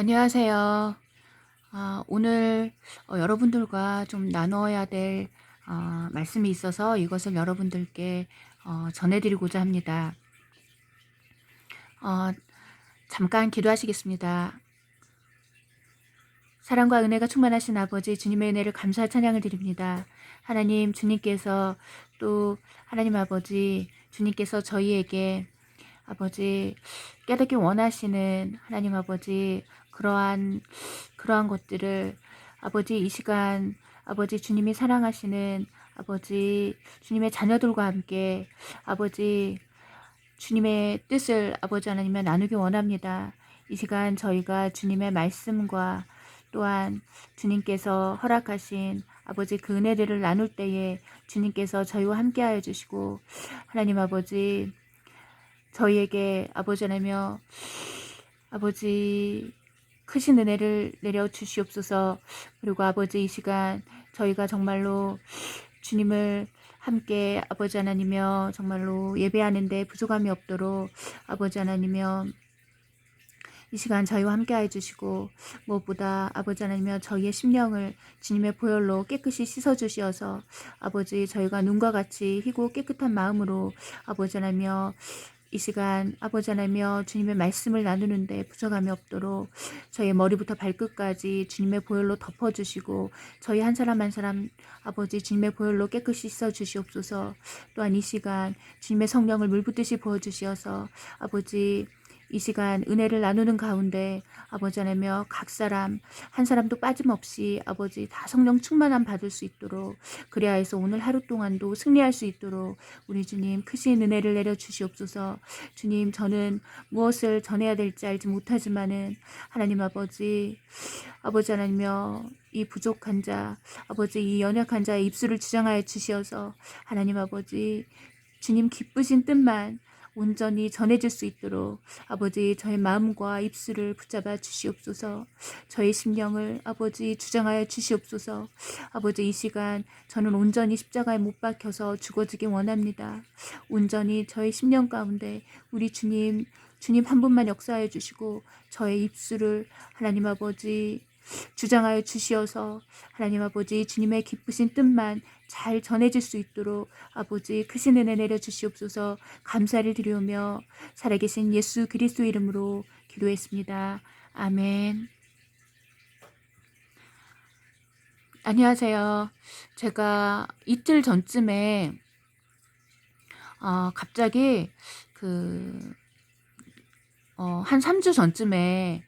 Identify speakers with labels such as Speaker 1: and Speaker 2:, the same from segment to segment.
Speaker 1: 안녕하세요. 오늘 여러분들과 좀 나눠야 될 말씀이 있어서 이것을 여러분들께 전해드리고자 합니다. 어, 잠깐 기도하시겠습니다. 사랑과 은혜가 충만하신 아버지 주님의 은혜를 감사할 찬양을 드립니다. 하나님 주님께서 또 하나님 아버지 주님께서 저희에게 아버지 깨닫기 원하시는 하나님 아버지 그러한 것들을 아버지 이 시간 아버지 주님이 사랑하시는 아버지 주님의 자녀들과 함께 아버지 주님의 뜻을 아버지 하나님과 나누기 원합니다. 이 시간 저희가 주님의 말씀과 또한 주님께서 허락하신 아버지 그 은혜들을 나눌 때에 주님께서 저희와 함께하여 주시고 하나님 아버지 저희에게 아버지 하나며 아버지 크신 은혜를 내려 주시옵소서. 그리고 아버지 이 시간 저희가 정말로 주님을 함께 아버지 하나님이여 정말로 예배하는데 부족함이 없도록 아버지 하나님이여 이 시간 저희와 함께 해주시고 무엇보다 아버지 하나님이여 저희의 심령을 주님의 보혈로 깨끗이 씻어주시어서 아버지 저희가 눈과 같이 희고 깨끗한 마음으로 아버지 하나님이여 이 시간 아버지 하나님이여 주님의 말씀을 나누는데 부족함이 없도록 저희의 머리부터 발끝까지 주님의 보혈로 덮어주시고 저희 한 사람 한 사람 아버지 주님의 보혈로 깨끗이 씻어주시옵소서. 또한 이 시간 주님의 성령을 물붓듯이 부어주시어서 아버지 이 시간 은혜를 나누는 가운데 아버지 하나며 각 사람 한 사람도 빠짐없이 아버지 다 성령 충만함 받을 수 있도록 그리하여서 오늘 하루 동안도 승리할 수 있도록 우리 주님 크신 은혜를 내려 주시옵소서. 주님 저는 무엇을 전해야 될지 알지 못하지만은 하나님 아버지 하나님여 이 부족한 자 아버지 이 연약한 자의 입술을 주장하여 주시어서 하나님 아버지 주님 기쁘신 뜻만 온전히 전해질 수 있도록 아버지 저의 마음과 입술을 붙잡아 주시옵소서. 저의 심령을 아버지 주장하여 주시옵소서. 아버지 이 시간 저는 온전히 십자가에 못 박혀서 죽어지기 원합니다. 온전히 저의 심령 가운데 우리 주님 한 분만 역사하여 주시고 저의 입술을 하나님 아버지 주장하여 주시어서 하나님 아버지 주님의 기쁘신 뜻만 잘 전해질 수 있도록 아버지 크신 은혜 내려 주시옵소서. 감사를 드리오며 살아계신 예수 그리스도 이름으로 기도했습니다. 아멘. 안녕하세요. 제가 이틀 전쯤에 갑자기 한 3주 전쯤에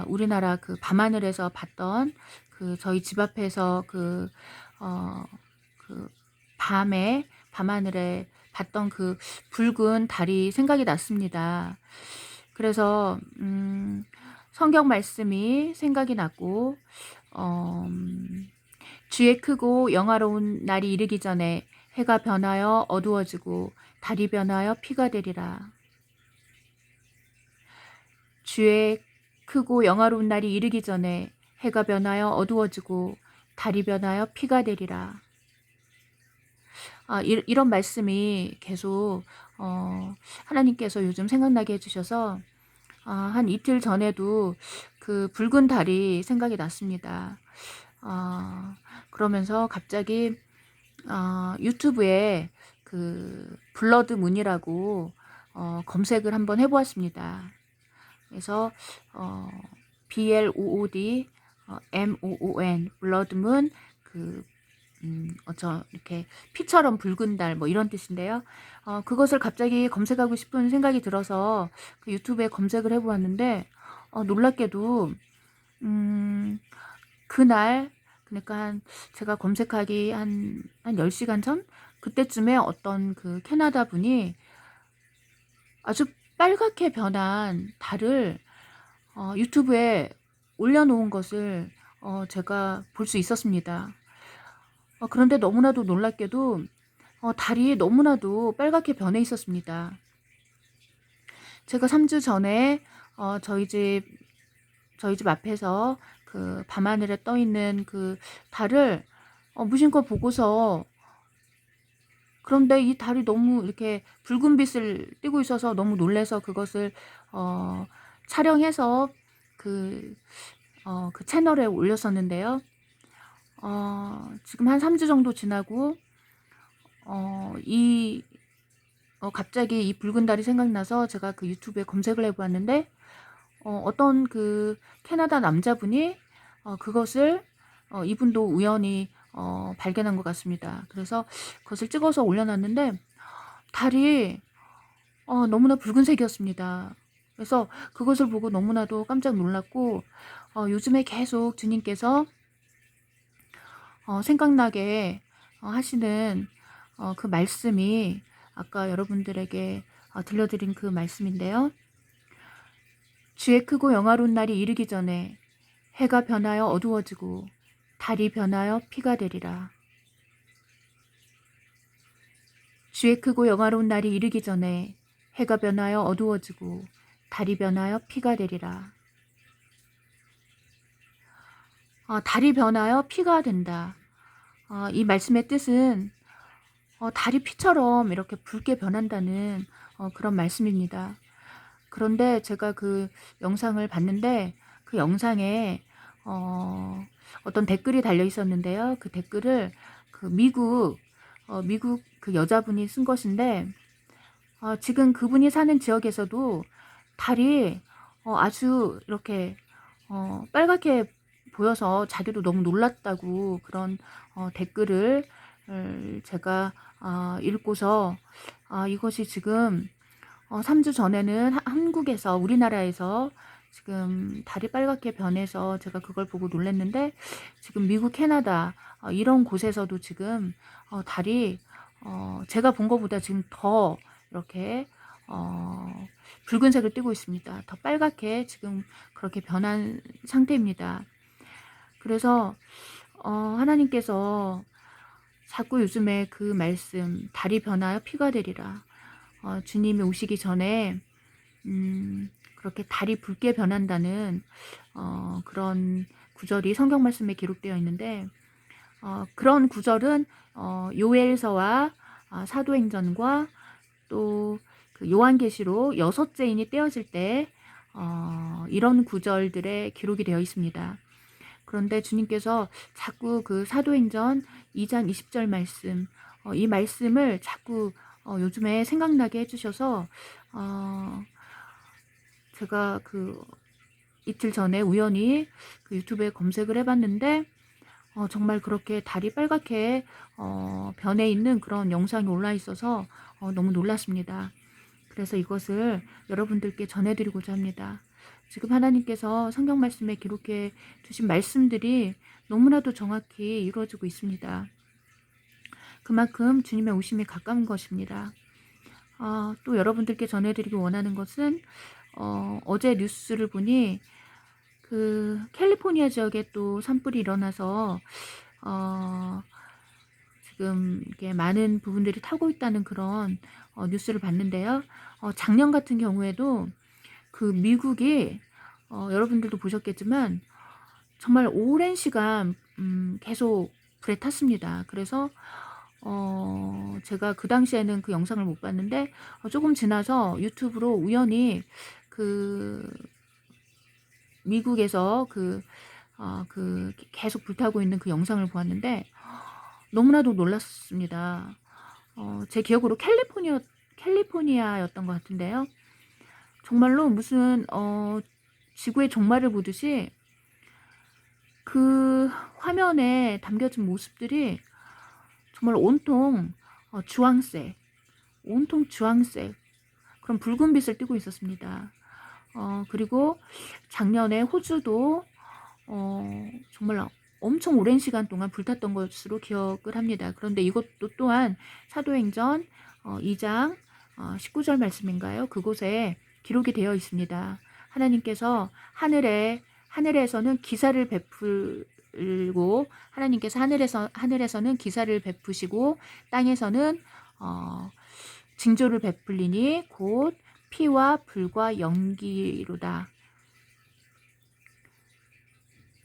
Speaker 1: 우리나라 그 밤하늘에서 봤던 저희 집 앞에서 밤에 밤하늘에 봤던 그 붉은 달이 생각이 났습니다. 그래서 성경 말씀이 생각이 났고 주의 크고 영화로운 날이 이르기 전에 해가 변하여 어두워지고 달이 변하여 피가 되리라. 주의 크고 영화로운 날이 이르기 전에 해가 변하여 어두워지고 달이 변하여 피가 되리라. 이런 말씀이 계속 하나님께서 요즘 생각나게 해주셔서 한 이틀 전에도 그 붉은 달이 생각이 났습니다. 그러면서 갑자기 유튜브에 그 블러드 문이라고 검색을 한번 해보았습니다. 그래서 BLOOD MOON 블러드문 이렇게 피처럼 붉은 달 뭐 이런 뜻인데요. 그것을 갑자기 검색하고 싶은 생각이 들어서 그 유튜브에 검색을 해보았는데 놀랍게도 그날 그러니까 제가 검색하기 한 10시간 전 그때쯤에 어떤 그 캐나다 분이 아주 빨갛게 변한 달을 유튜브에 올려놓은 것을 제가 볼 수 있었습니다. 그런데 너무나도 놀랍게도 달이 너무나도 빨갛게 변해 있었습니다. 제가 3주 전에 저희 집 앞에서 그 밤하늘에 떠 있는 그 달을 무심코 보고서 그런데 이 달이 너무 이렇게 붉은 빛을 띠고 있어서 너무 놀라서 그것을 촬영해서 그 채널에 올렸었는데요. 지금 한 3주 정도 지나고 갑자기 이 붉은 달이 생각나서 제가 그 유튜브에 검색을 해보았는데 어떤 그 캐나다 남자분이 그것을 이분도 우연히 발견한 것 같습니다. 그래서 그것을 찍어서 올려놨는데 달이 너무나 붉은색이었습니다. 그래서 그것을 보고 너무나도 깜짝 놀랐고 요즘에 계속 주님께서 생각나게 하시는 그 말씀이 아까 여러분들에게 들려드린 그 말씀인데요. 주의 크고 영화로운 날이 이르기 전에 해가 변하여 어두워지고 달이 변하여 피가 되리라. 주의 크고 영화로운 날이 이르기 전에 해가 변하여 어두워지고 달이 변하여 피가 되리라. 달이 변하여 피가 된다. 이 말씀의 뜻은 달이 피처럼 이렇게 붉게 변한다는 그런 말씀입니다. 그런데 제가 그 영상을 봤는데 그 영상에 어떤 댓글이 달려 있었는데요. 그 댓글을 그 미국 그 여자분이 쓴 것인데 지금 그분이 사는 지역에서도 달이 아주 이렇게 빨갛게 보여서 자기도 너무 놀랐다고 그런 댓글을 제가 읽고서 이것이 지금 3주 전에는 한국에서 우리나라에서 지금 달이 빨갛게 변해서 제가 그걸 보고 놀랐는데 지금 미국, 캐나다 이런 곳에서도 지금 달이 제가 본 것보다 지금 더 이렇게 붉은색을 띠고 있습니다. 더 빨갛게 지금 그렇게 변한 상태입니다. 그래서 하나님께서 자꾸 요즘에 그 말씀 달이 변하여 피가 되리라. 주님이 오시기 전에 그렇게 달이 붉게 변한다는 그런 구절이 성경 말씀에 기록되어 있는데 그런 구절은 요엘서와 사도행전과 또 그 요한계시록 6제인이 떼어질 때 이런 구절들에 기록이 되어 있습니다. 그런데 주님께서 자꾸 그 사도행전 2장 20절 말씀 이 말씀을 자꾸 요즘에 생각나게 해주셔서 제가 그 이틀 전에 우연히 그 유튜브에 검색을 해봤는데 정말 그렇게 달이 빨갛게 변해 있는 그런 영상이 올라 있어서 너무 놀랐습니다. 그래서 이것을 여러분들께 전해드리고자 합니다. 지금 하나님께서 성경 말씀에 기록해 주신 말씀들이 너무나도 정확히 이루어지고 있습니다. 그만큼 주님의 오심이 가까운 것입니다. 또 여러분들께 전해드리기 원하는 것은 어제 뉴스를 보니 그 캘리포니아 지역에 또 산불이 일어나서 지금 이렇게 많은 부분들이 타고 있다는 그런 뉴스를 봤는데요. 작년 같은 경우에도 그 미국이 여러분들도 보셨겠지만 정말 오랜 시간 계속 불에 탔습니다. 그래서 제가 그 당시에는 그 영상을 못 봤는데 조금 지나서 유튜브로 우연히 그 미국에서 그 계속 불타고 있는 그 영상을 보았는데 너무나도 놀랐습니다. 제 기억으로 캘리포니아였던 것 같은데요. 정말로 무슨 지구의 종말을 보듯이 그 화면에 담겨진 모습들이 정말 온통 주황색 그런 붉은 빛을 띠고 있었습니다. 그리고 작년에 호주도 정말 엄청 오랜 시간 동안 불탔던 것으로 기억을 합니다. 그런데 이것도 또한 사도행전 2장 19절 말씀인가요? 그곳에 기록이 되어 있습니다. 하나님께서 하늘에서는 기사를 베풀고 하나님께서 하늘에서는 기사를 베푸시고 땅에서는 징조를 베풀리니 곧 피와 불과 연기로다.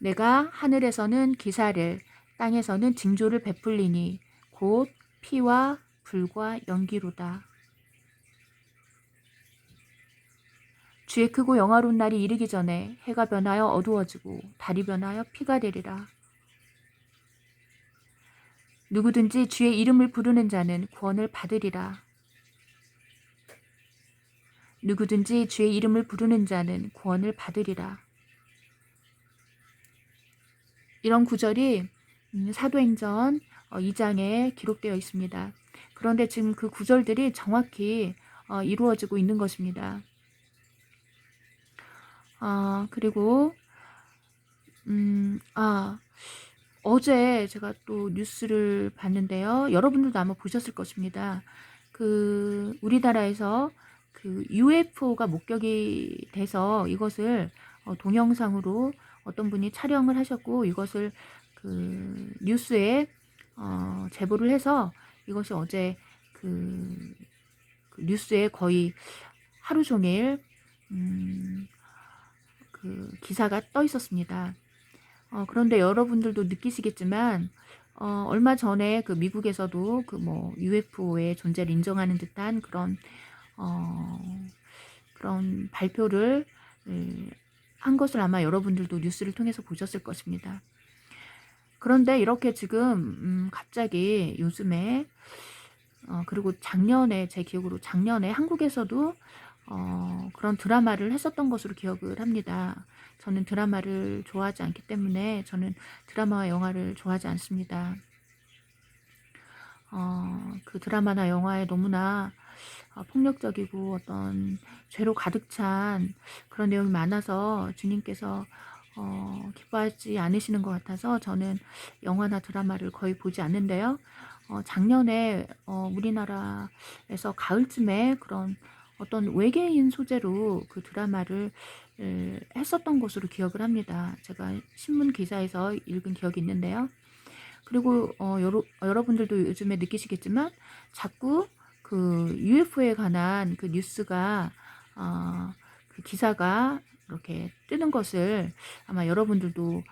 Speaker 1: 내가 하늘에서는 기사를 땅에서는 징조를 베풀리니 곧 피와 불과 연기로다. 주의 크고 영화로운 날이 이르기 전에 해가 변하여 어두워지고 달이 변하여 피가 되리라. 누구든지 주의 이름을 부르는 자는 구원을 받으리라. 누구든지 주의 이름을 부르는 자는 구원을 받으리라. 이런 구절이 사도행전 2장에 기록되어 있습니다. 그런데 지금 그 구절들이 정확히 이루어지고 있는 것입니다. 그리고 어제 제가 또 뉴스를 봤는데요. 여러분들도 아마 보셨을 것입니다. 그 우리나라에서 그 UFO가 목격이 돼서 이것을 동영상으로 어떤 분이 촬영을 하셨고 이것을 그 뉴스에 제보를 해서 이것이 어제 그 뉴스에 거의 하루 종일 그 기사가 떠 있었습니다. 그런데 여러분들도 느끼시겠지만 얼마 전에 그 미국에서도 그 뭐 UFO의 존재를 인정하는 듯한 그런 발표를 한 것을 아마 여러분들도 뉴스를 통해서 보셨을 것입니다. 그런데 이렇게 지금 갑자기 요즘에 그리고 작년에 제 기억으로 작년에 한국에서도 그런 드라마를 했었던 것으로 기억을 합니다. 저는 드라마를 좋아하지 않기 때문에 저는 드라마와 영화를 좋아하지 않습니다. 그 드라마나 영화에 너무나 폭력적이고 어떤 죄로 가득 찬 그런 내용이 많아서 주님께서 기뻐하지 않으시는 것 같아서 저는 영화나 드라마를 거의 보지 않는데요. 작년에 우리나라에서 가을쯤에 그런 어떤 외계인 소재로 그 드라마를 했었던 것으로 기억을 합니다. 제가 신문 기사에서 읽은 기억이 있는데요. 그리고 여러분들도 요즘에 느끼시겠지만 자꾸 그 UFO에 관한 그 뉴스가 그 기사가 이렇게 뜨는 것을 아마 여러분들도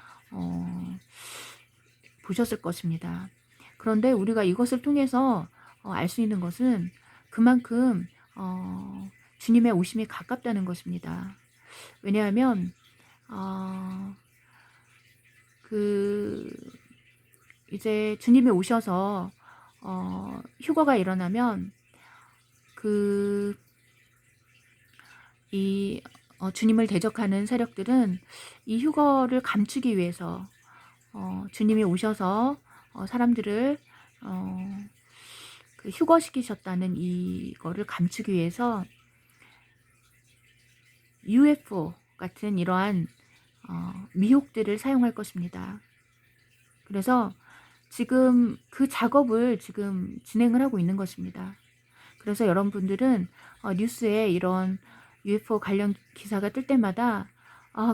Speaker 1: 보셨을 것입니다. 그런데 우리가 이것을 통해서 알 수 있는 것은 그만큼 주님의 오심이 가깝다는 것입니다. 왜냐하면 그 이제 주님이 오셔서 휴거가 일어나면 주님을 대적하는 세력들은 이 휴거를 감추기 위해서 주님이 오셔서 사람들을 그 휴거시키셨다는 이거를 감추기 위해서 UFO 같은 이러한 미혹들을 사용할 것입니다. 그래서 지금 그 작업을 지금 진행을 하고 있는 것입니다. 그래서 여러분들은 뉴스에 이런 UFO 관련 기사가 뜰 때마다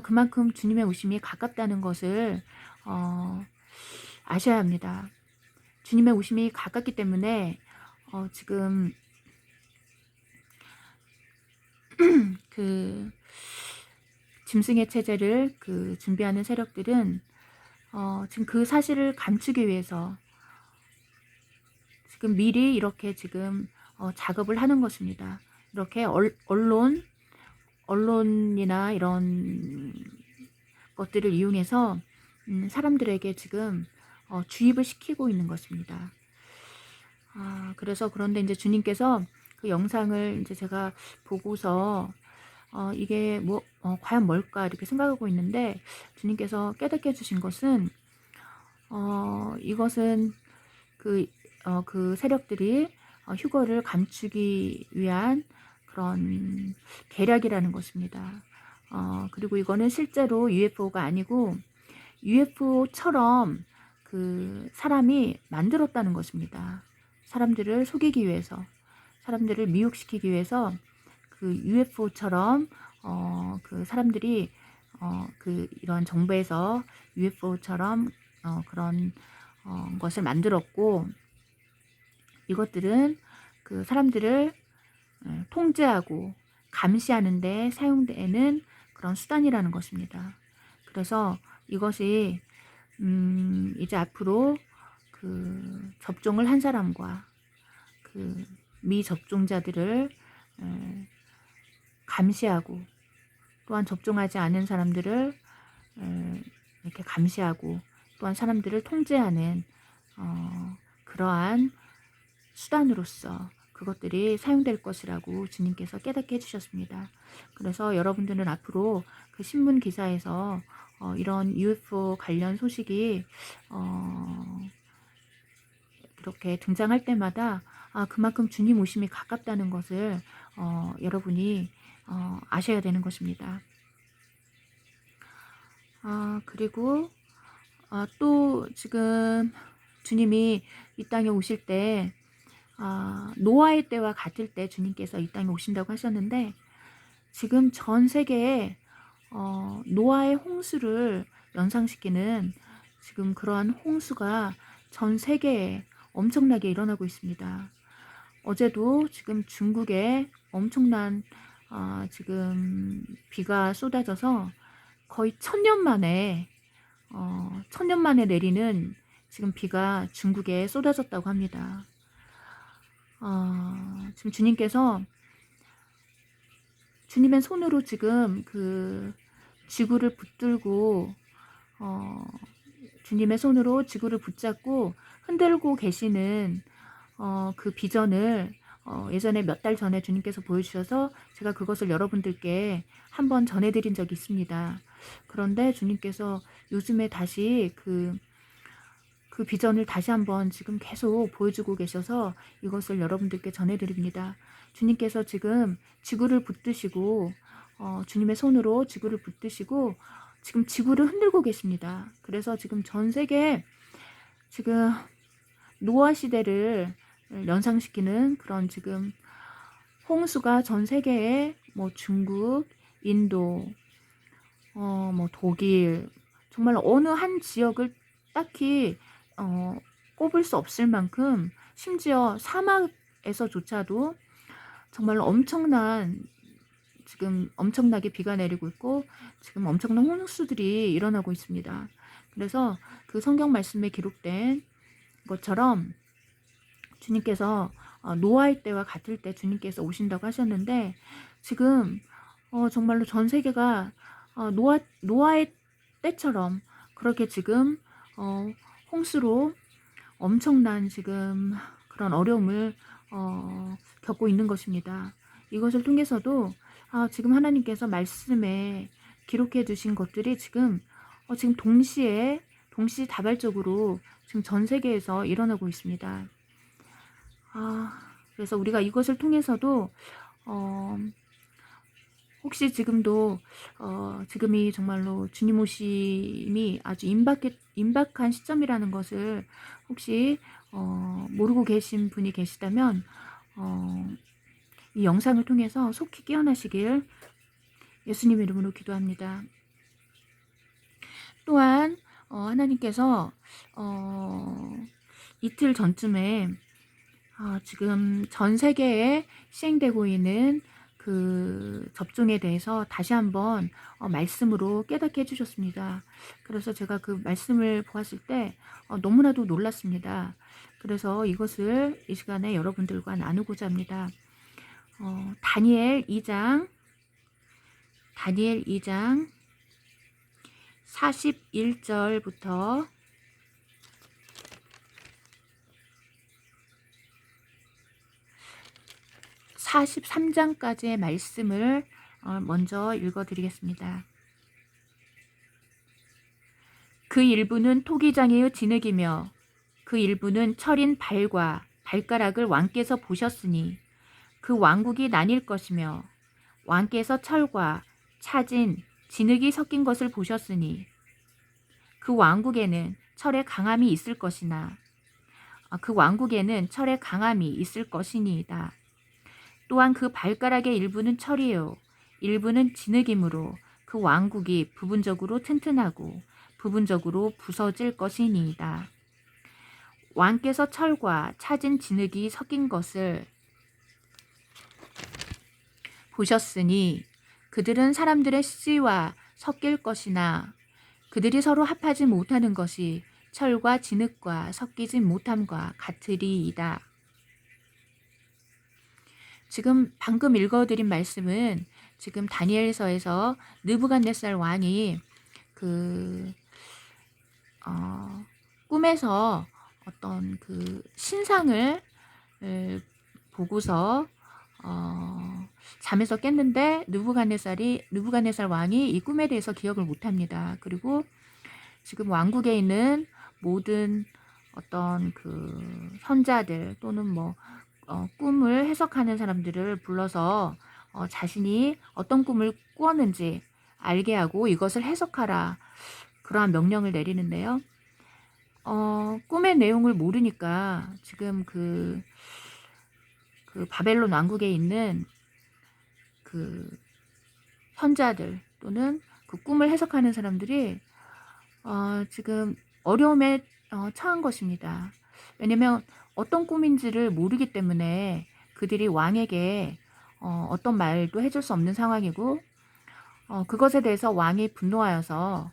Speaker 1: 그만큼 주님의 오심이 가깝다는 것을 아셔야 합니다. 주님의 오심이 가깝기 때문에 지금 그 짐승의 체제를 그 준비하는 세력들은 지금 그 사실을 감추기 위해서 지금 미리 이렇게 지금 작업을 하는 것입니다. 이렇게 언론이나 이런 것들을 이용해서 사람들에게 지금 주입을 시키고 있는 것입니다. 그래서 그런데 이제 주님께서 그 영상을 이제 제가 보고서 이게 뭐 과연 뭘까 이렇게 생각하고 있는데 주님께서 깨닫게 해주신 것은 이것은 그 세력들이 휴거를 감추기 위한 그런 계략이라는 것입니다. 그리고 이거는 실제로 UFO가 아니고 UFO처럼 그 사람이 만들었다는 것입니다. 사람들을 속이기 위해서, 사람들을 미혹시키기 위해서 그 UFO처럼 그 사람들이 그 이런 정부에서 UFO처럼 그런 것을 만들었고 이것들은 그 사람들을 통제하고 감시하는 데 사용되는 그런 수단이라는 것입니다. 그래서 이것이 이제 앞으로 그 접종을 한 사람과 그 미접종자들을 감시하고 또한 접종하지 않은 사람들을 이렇게 감시하고 또한 사람들을 통제하는 그러한 수단으로서 그것들이 사용될 것이라고 주님께서 깨닫게 해주셨습니다. 그래서 여러분들은 앞으로 그 신문 기사에서 이런 UFO 관련 소식이 그렇게 등장할 때마다 그만큼 주님 오심이 가깝다는 것을 여러분이 아셔야 되는 것입니다. 그리고 또 지금 주님이 이 땅에 오실 때 노아의 때와 같을 때 주님께서 이 땅에 오신다고 하셨는데, 지금 전 세계에 노아의 홍수를 연상시키는 지금 그러한 홍수가 전 세계에 엄청나게 일어나고 있습니다. 어제도 지금 중국에 엄청난 지금 비가 쏟아져서 거의 1000년 만에 내리는 지금 비가 중국에 쏟아졌다고 합니다. 지금 주님께서 주님의 손으로 지금 그 지구를 붙들고 주님의 손으로 지구를 붙잡고 흔들고 계시는 그 비전을 예전에 몇 달 전에 주님께서 보여주셔서 제가 그것을 여러분들께 한번 전해드린 적이 있습니다. 그런데 주님께서 요즘에 다시 그 비전을 다시 한번 지금 계속 보여주고 계셔서 이것을 여러분들께 전해드립니다. 주님께서 지금 지구를 붙드시고 주님의 손으로 지구를 붙드시고 지금 지구를 흔들고 계십니다. 그래서 지금 전 세계에 지금 노아 시대를 연상시키는 그런 지금 홍수가 전 세계에 뭐 중국, 인도, 뭐 독일, 정말 어느 한 지역을 딱히 꼽을 수 없을 만큼, 심지어 사막에서조차도 정말 지금 엄청나게 비가 내리고 있고 지금 엄청난 홍수들이 일어나고 있습니다. 그래서 그 성경 말씀에 기록된 것처럼 주님께서 노아의 때와 같을 때 주님께서 오신다고 하셨는데, 지금 정말로 전 세계가 노아의 때처럼 그렇게 지금 홍수로 엄청난 지금 그런 어려움을 겪고 있는 것입니다. 이것을 통해서도 지금 하나님께서 말씀에 기록해 두신 것들이 지금 동시다발적으로 지금 전 세계에서 일어나고 있습니다. 그래서 우리가 이것을 통해서도 혹시 지금도 지금이 정말로 주님 오심이 아주 임박한 시점이라는 것을 혹시 모르고 계신 분이 계시다면 이 영상을 통해서 속히 깨어나시길 예수님 이름으로 기도합니다. 또한 하나님께서 이틀 전쯤에 지금 전 세계에 시행되고 있는 그 접종에 대해서 다시 한번 말씀으로 깨닫게 해주셨습니다. 그래서 제가 그 말씀을 보았을 때 너무나도 놀랐습니다. 그래서 이것을 이 시간에 여러분들과 나누고자 합니다. 다니엘 2장 41절부터 43장까지의 말씀을 먼저 읽어드리겠습니다. 그 일부는 토기장애의 진흙이며 그 일부는 철인 발과 발가락을 왕께서 보셨으니 그 왕국이 나뉠 것이며 왕께서 철과 차진 진흙이 섞인 것을 보셨으니 그 왕국에는 철의 강함이 있을 것이나 그 왕국에는 철의 강함이 있을 것이니이다. 또한 그 발가락의 일부는 철이요 일부는 진흙이므로 그 왕국이 부분적으로 튼튼하고 부분적으로 부서질 것이니이다. 왕께서 철과 차진 진흙이 섞인 것을 보셨으니 그들은 사람들의 씨와 섞일 것이나 그들이 서로 합하지 못하는 것이 철과 진흙과 섞이지 못함과 같으리이다. 지금 방금 읽어드린 말씀은 지금 다니엘서에서 느부갓네살 왕이 그 꿈에서 어떤 그 신상을 보고서 잠에서 깼는데 느부갓네살 왕이 이 꿈에 대해서 기억을 못합니다. 그리고 지금 왕국에 있는 모든 어떤 그 현자들 또는 뭐 꿈을 해석하는 사람들을 불러서 자신이 어떤 꿈을 꾸었는지 알게 하고 이것을 해석하라, 그러한 명령을 내리는데요. 꿈의 내용을 모르니까 지금 그 바벨론 왕국에 있는 그 현자들 또는 그 꿈을 해석하는 사람들이 지금 어려움에 처한 것입니다. 왜냐면 어떤 꿈인지를 모르기 때문에 그들이 왕에게 어떤 말도 해줄 수 없는 상황이고, 그것에 대해서 왕이 분노하여서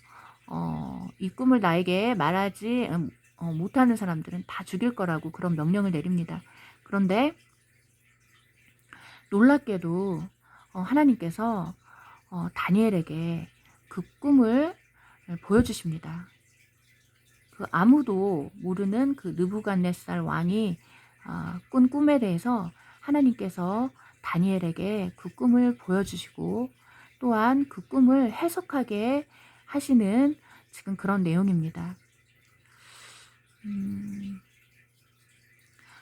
Speaker 1: 이 꿈을 나에게 말하지 못하는 사람들은 다 죽일 거라고 그런 명령을 내립니다. 그런데 놀랍게도 하나님께서 다니엘에게 그 꿈을 보여주십니다. 그 아무도 모르는 그 느부갓네살 왕이 꾼 꿈에 대해서 하나님께서 다니엘에게 그 꿈을 보여주시고 또한 그 꿈을 해석하게 하시는 지금 그런 내용입니다.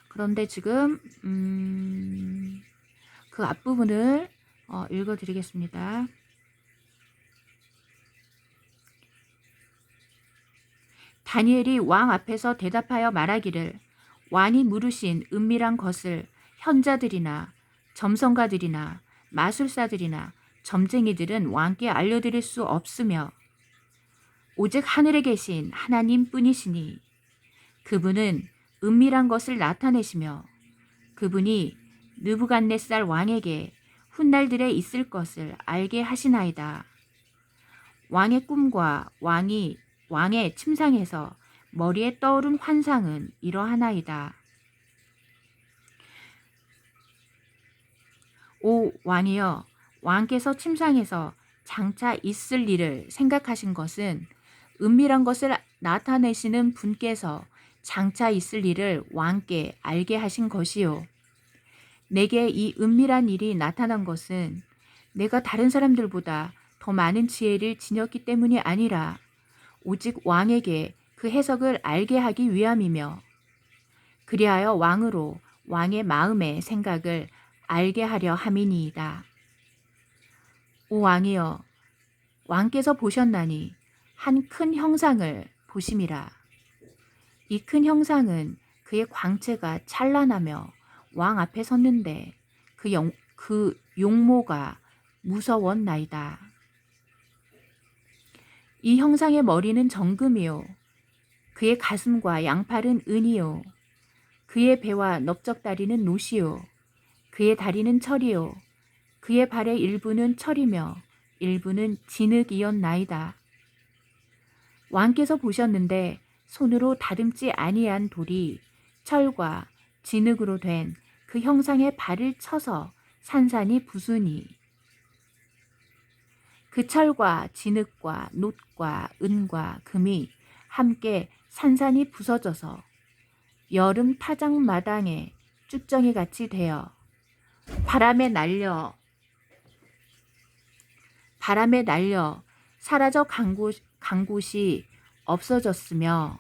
Speaker 1: 그런데 지금 그 앞부분을 읽어드리겠습니다. 다니엘이 왕 앞에서 대답하여 말하기를, 왕이 물으신 은밀한 것을 현자들이나 점성가들이나 마술사들이나 점쟁이들은 왕께 알려드릴 수 없으며 오직 하늘에 계신 하나님 뿐이시니 그분은 은밀한 것을 나타내시며 그분이 느부갓네살 왕에게 훗날들에 있을 것을 알게 하시나이다. 왕의 꿈과 왕의 침상에서 머리에 떠오른 환상은 이러하나이다. 오 왕이여, 왕께서 침상에서 장차 있을 일을 생각하신 것은 은밀한 것을 나타내시는 분께서 장차 있을 일을 왕께 알게 하신 것이요. 내게 이 은밀한 일이 나타난 것은 내가 다른 사람들보다 더 많은 지혜를 지녔기 때문이 아니라 오직 왕에게 그 해석을 알게 하기 위함이며 그리하여 왕으로 왕의 마음의 생각을 알게 하려 함이니이다. 오 왕이여, 왕께서 보셨나니 한 큰 형상을 보심이라. 이 큰 형상은 그의 광채가 찬란하며 왕 앞에 섰는데 그 용모가 무서웠나이다. 이 형상의 머리는 정금이요, 그의 가슴과 양팔은 은이요, 그의 배와 넓적다리는 노시요, 그의 다리는 철이요, 그의 발의 일부는 철이며 일부는 진흙이었나이다. 왕께서 보셨는데 손으로 다듬지 아니한 돌이 철과 진흙으로 된 그 형상의 발을 쳐서 산산이 부수니 그 철과 진흙과 놋과 은과 금이 함께 산산이 부서져서 여름 타작마당에 쭉정이 같이 되어 바람에 날려 사라져 간 곳이 없어졌으며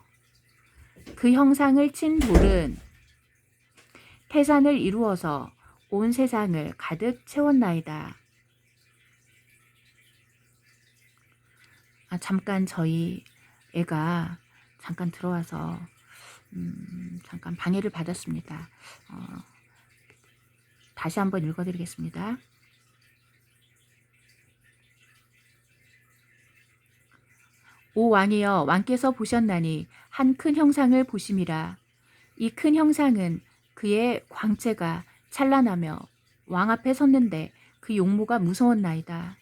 Speaker 1: 그 형상을 친 돌은 태산을 이루어서 온 세상을 가득 채웠나이다. 잠깐 저희 애가 잠깐 들어와서 잠깐 방해를 받았습니다. 다시 한번 읽어드리겠습니다. 오 왕이여, 왕께서 보셨나니 한 큰 형상을 보심이라. 이 큰 형상은 그의 광채가 찬란하며 왕 앞에 섰는데 그 용모가 무서웠나이다.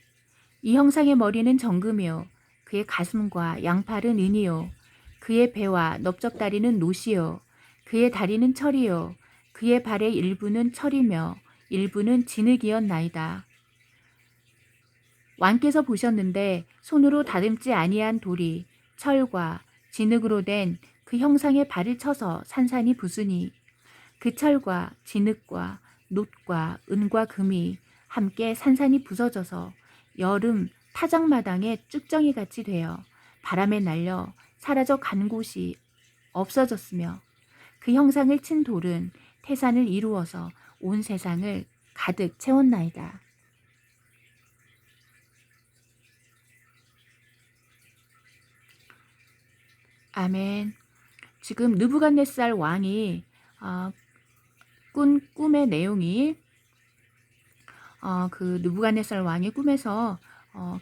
Speaker 1: 이 형상의 머리는 정금이요, 그의 가슴과 양팔은 은이요, 그의 배와 넓적다리는 노시요, 그의 다리는 철이요, 그의 발의 일부는 철이며 일부는 진흙이었나이다. 왕께서 보셨는데 손으로 다듬지 아니한 돌이 철과 진흙으로 된 그 형상의 발을 쳐서 산산이 부수니 그 철과 진흙과 놋과 은과 금이 함께 산산이 부서져서 여름 타작마당에 쭉정이 같이 되어 바람에 날려 사라져 간 곳이 없어졌으며 그 형상을 친 돌은 태산을 이루어서 온 세상을 가득 채웠나이다. 아멘. 지금 느부갓네살 왕이 꾼 꿈의 내용이 그 느부갓네살 왕이 꿈에서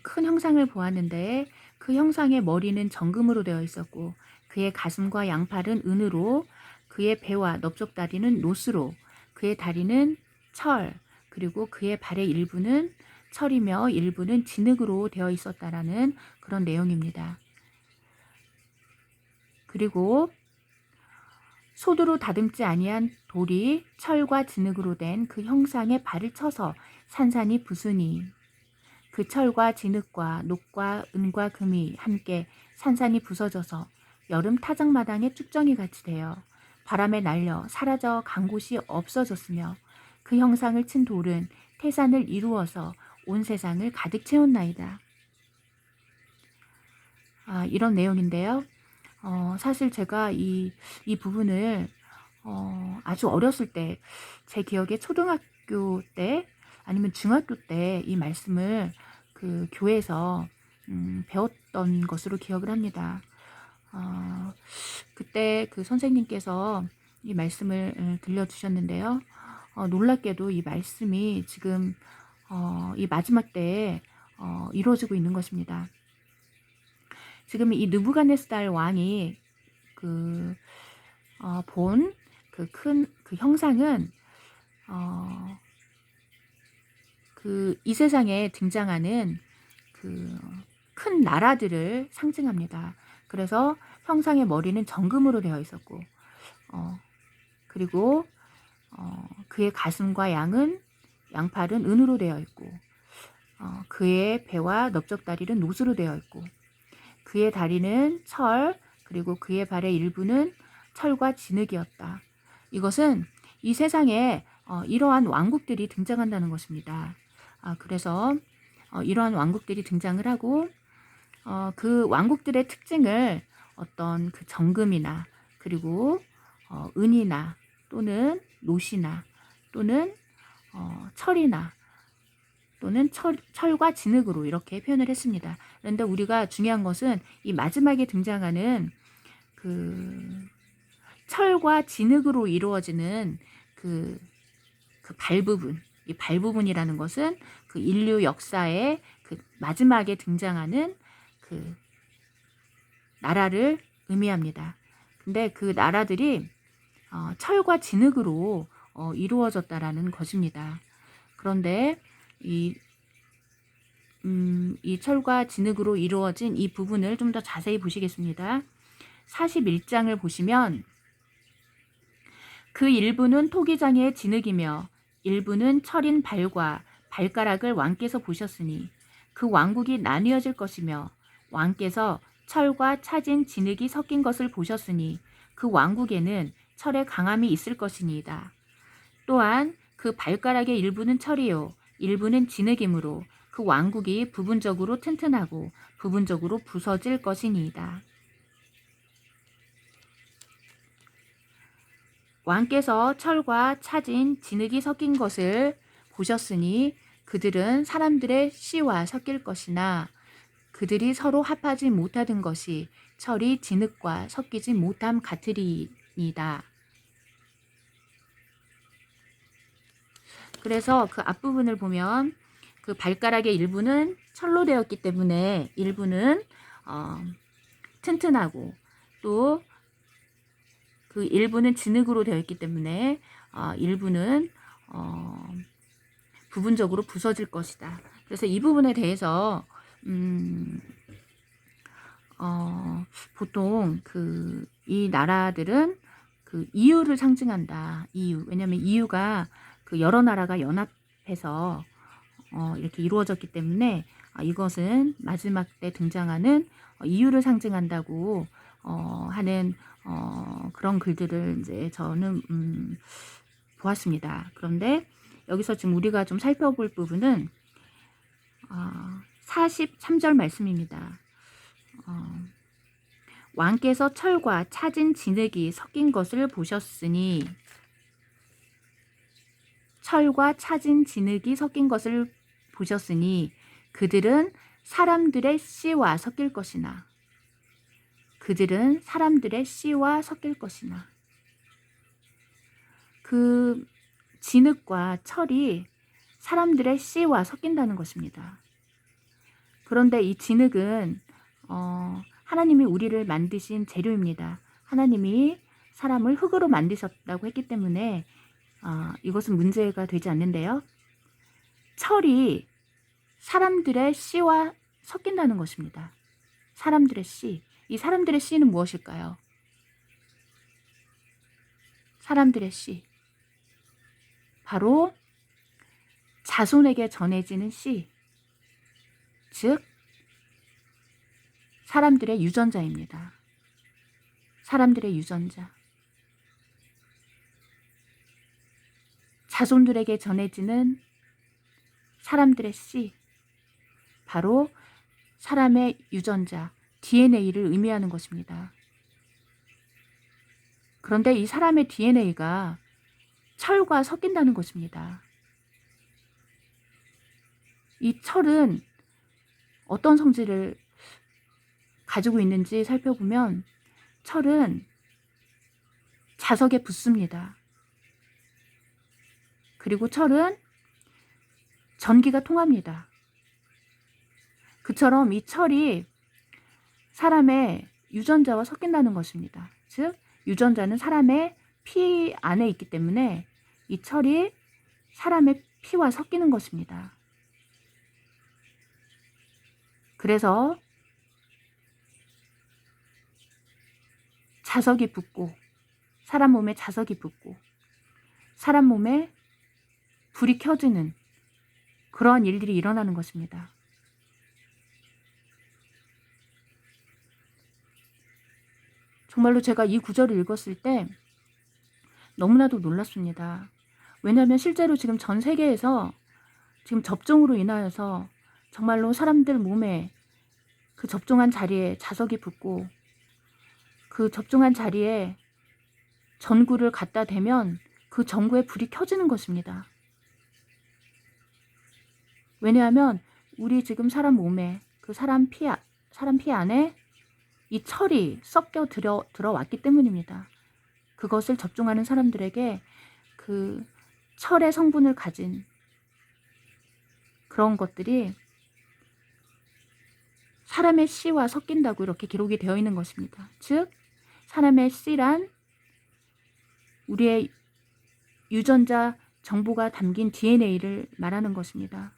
Speaker 1: 큰 형상을 보았는데 그 형상의 머리는 정금으로 되어 있었고 그의 가슴과 양팔은 은으로 그의 배와 넓적다리는 노스로 그의 다리는 철 그리고 그의 발의 일부는 철이며 일부는 진흙으로 되어 있었다라는 그런 내용입니다. 그리고 소두로 다듬지 아니한 돌이 철과 진흙으로 된 그 형상의 발을 쳐서 산산이 부수니 그 철과 진흙과 녹과 은과 금이 함께 산산이 부서져서 여름 타작마당에 쭉정이 같이 되어 바람에 날려 사라져 간 곳이 없어졌으며 그 형상을 친 돌은 태산을 이루어서 온 세상을 가득 채웠나이다. 이런 내용인데요. 사실 제가 이 부분을 아주 어렸을 때 제 기억에 초등학교 때 아니면 중학교 때 이 말씀을 그 교회에서 배웠던 것으로 기억을 합니다. 그때 그 선생님께서 이 말씀을 들려주셨는데요. 놀랍게도 이 말씀이 지금 이 마지막 때에 이루어지고 있는 것입니다. 지금 이 느부갓네살 왕이 본 그 큰 그 형상은 이 세상에 등장하는 그 큰 나라들을 상징합니다. 그래서 형상의 머리는 정금으로 되어 있었고 그리고 그의 가슴과 양팔은 은으로 되어 있고 그의 배와 넓적다리는 노스로 되어 있고 그의 다리는 철 그리고 그의 발의 일부는 철과 진흙이었다. 이것은 이 세상에 이러한 왕국들이 등장한다는 것입니다. 그래서 이러한 왕국들이 등장을 하고 그 왕국들의 특징을 어떤 그 정금이나 그리고 은이나 또는 노시나 또는 철이나 또는 철과 진흙으로 이렇게 표현을 했습니다. 그런데 우리가 중요한 것은 이 마지막에 등장하는 그 철과 진흙으로 이루어지는 그 발부분, 이 발부분이라는 것은 그 인류 역사의 그 마지막에 등장하는 그 나라를 의미합니다. 근데 그 나라들이 철과 진흙으로 이루어졌다라는 것입니다. 그런데 이 철과 진흙으로 이루어진 이 부분을 좀 더 자세히 보시겠습니다. 41장을 보시면 그 일부는 토기장의 진흙이며 일부는 철인 발과 발가락을 왕께서 보셨으니 그 왕국이 나뉘어질 것이며 왕께서 철과 차진 진흙이 섞인 것을 보셨으니 그 왕국에는 철의 강함이 있을 것이니이다. 또한 그 발가락의 일부는 철이요 일부는 진흙이므로 그 왕국이 부분적으로 튼튼하고 부분적으로 부서질 것이니이다. 왕께서 철과 차진 진흙이 섞인 것을 보셨으니 그들은 사람들의 씨와 섞일 것이나 그들이 서로 합하지 못하던 것이 철이 진흙과 섞이지 못함 같으리이다. 그래서 그 앞부분을 보면 그 발가락의 일부는 철로 되었기 때문에 일부는 튼튼하고 또 그 일부는 진흙으로 되어 있기 때문에 일부는 부분적으로 부서질 것이다. 그래서 이 부분에 대해서 보통 이 나라들은 그 이유를 상징한다. 왜냐하면 이유가 그 여러 나라가 연합해서 이렇게 이루어졌기 때문에 이것은 마지막 때 등장하는 이유를 상징한다고 하는 그런 글들을 이제 저는 보았습니다. 그런데 여기서 지금 우리가 좀 살펴볼 부분은 43절 말씀입니다. 왕께서 철과 차진 진흙이 섞인 것을 보셨으니, 철과 차진 진흙이 섞인 것을 보셨으니 그들은 사람들의 씨와 섞일 것이나, 그들은 사람들의 씨와 섞일 것이나. 그 진흙과 철이 사람들의 씨와 섞인다는 것입니다. 그런데 이 진흙은 하나님이 우리를 만드신 재료입니다. 하나님이 사람을 흙으로 만드셨다고 했기 때문에 이것은 문제가 되지 않는데요. 철이 사람들의 씨와 섞인다는 것입니다. 사람들의 씨. 이 사람들의 씨는 무엇일까요? 사람들의 씨. 바로 자손에게 전해지는 씨. 즉 사람들의 유전자입니다. 사람들의 유전자. 자손들에게 전해지는 사람들의 씨. 바로 사람의 유전자, DNA를 의미하는 것입니다. 그런데 이 사람의 DNA가 철과 섞인다는 것입니다. 이 철은 어떤 성질을 가지고 있는지 살펴보면 철은 자석에 붙습니다. 그리고 철은 전기가 통합니다. 그처럼 이 철이 사람의 유전자와 섞인다는 것입니다. 즉 유전자는 사람의 피 안에 있기 때문에 이 철이 사람의 피와 섞이는 것입니다. 그래서 자석이 붙고, 사람 몸에 자석이 붙고 사람 몸에 불이 켜지는 그러한 일들이 일어나는 것입니다. 정말로 제가 이 구절을 읽었을 때 너무나도 놀랐습니다. 왜냐하면 실제로 지금 전 세계에서 지금 접종으로 인하여서 정말로 사람들 몸에 그 접종한 자리에 자석이 붙고 그 접종한 자리에 전구를 갖다 대면 그 전구에 불이 켜지는 것입니다. 왜냐하면 우리 지금 사람 몸에 그 사람 피 안에 이 철이 섞여 들어왔기 때문입니다. 그것을 접종하는 사람들에게 그 철의 성분을 가진 그런 것들이 사람의 씨와 섞인다고 이렇게 기록이 되어 있는 것입니다. 즉 사람의 씨란 우리의 유전자 정보가 담긴 DNA를 말하는 것입니다.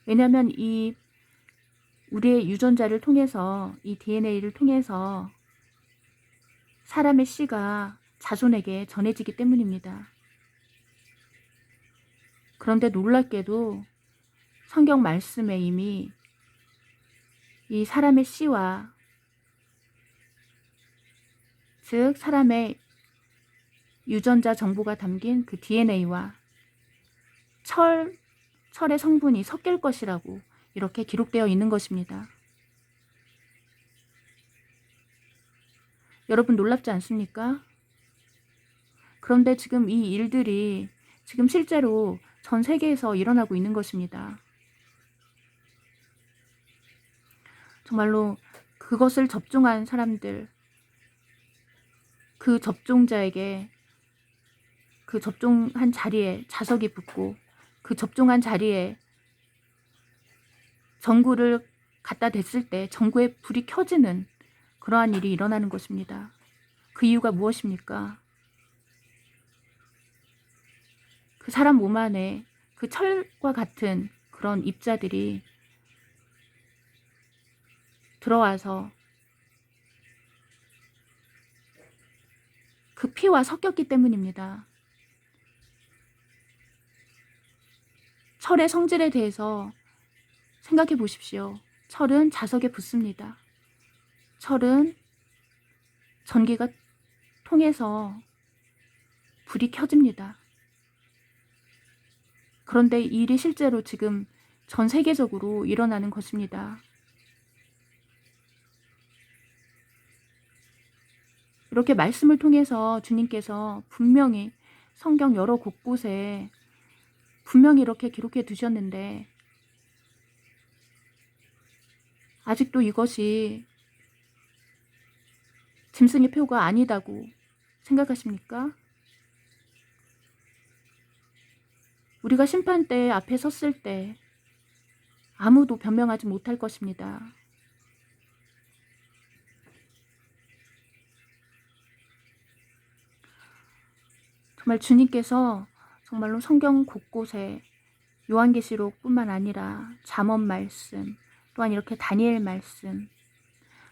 Speaker 1: 왜냐하면 이 우리의 유전자를 통해서, 이 DNA를 통해서 사람의 씨가 자손에게 전해지기 때문입니다. 그런데 놀랍게도 성경 말씀에 이미 이 사람의 씨와, 즉 사람의 유전자 정보가 담긴 그 DNA와 철의 성분이 섞일 것이라고 이렇게 기록되어 있는 것입니다. 여러분 놀랍지 않습니까? 그런데 지금 이 일들이 지금 실제로 전 세계에서 일어나고 있는 것입니다. 정말로 그것을 접종한 사람들, 그 접종자에게 그 접종한 자리에 자석이 붙고 그 접종한 자리에 전구를 갖다 댔을 때 전구에 불이 켜지는 그러한 일이 일어나는 것입니다. 그 이유가 무엇입니까? 그 사람 몸 안에 그 철과 같은 그런 입자들이 들어와서 그 피와 섞였기 때문입니다. 철의 성질에 대해서 생각해 보십시오. 철은 자석에 붙습니다. 철은 전기가 통해서 불이 켜집니다. 그런데 이 일이 실제로 지금 전 세계적으로 일어나는 것입니다. 이렇게 말씀을 통해서 주님께서 분명히 성경 여러 곳곳에 분명히 이렇게 기록해 두셨는데 아직도 이것이 짐승의 표가 아니다고 생각하십니까? 우리가 심판대 앞에 섰을 때 아무도 변명하지 못할 것입니다. 정말 주님께서 정말로 성경 곳곳에 요한계시록뿐만 아니라 잠언 말씀, 또한 이렇게 다니엘 말씀,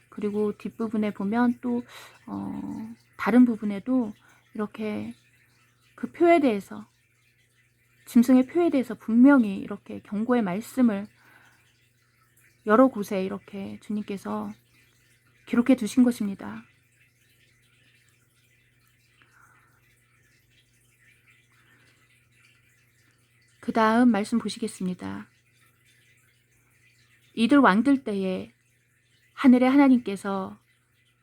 Speaker 1: 그리고 뒷부분에 보면 또 다른 부분에도 이렇게 그 표에 대해서, 짐승의 표에 대해서 분명히 이렇게 경고의 말씀을 여러 곳에 이렇게 주님께서 기록해 두신 것입니다. 그 다음 말씀 보시겠습니다. 이들 왕들 때에 하늘의 하나님께서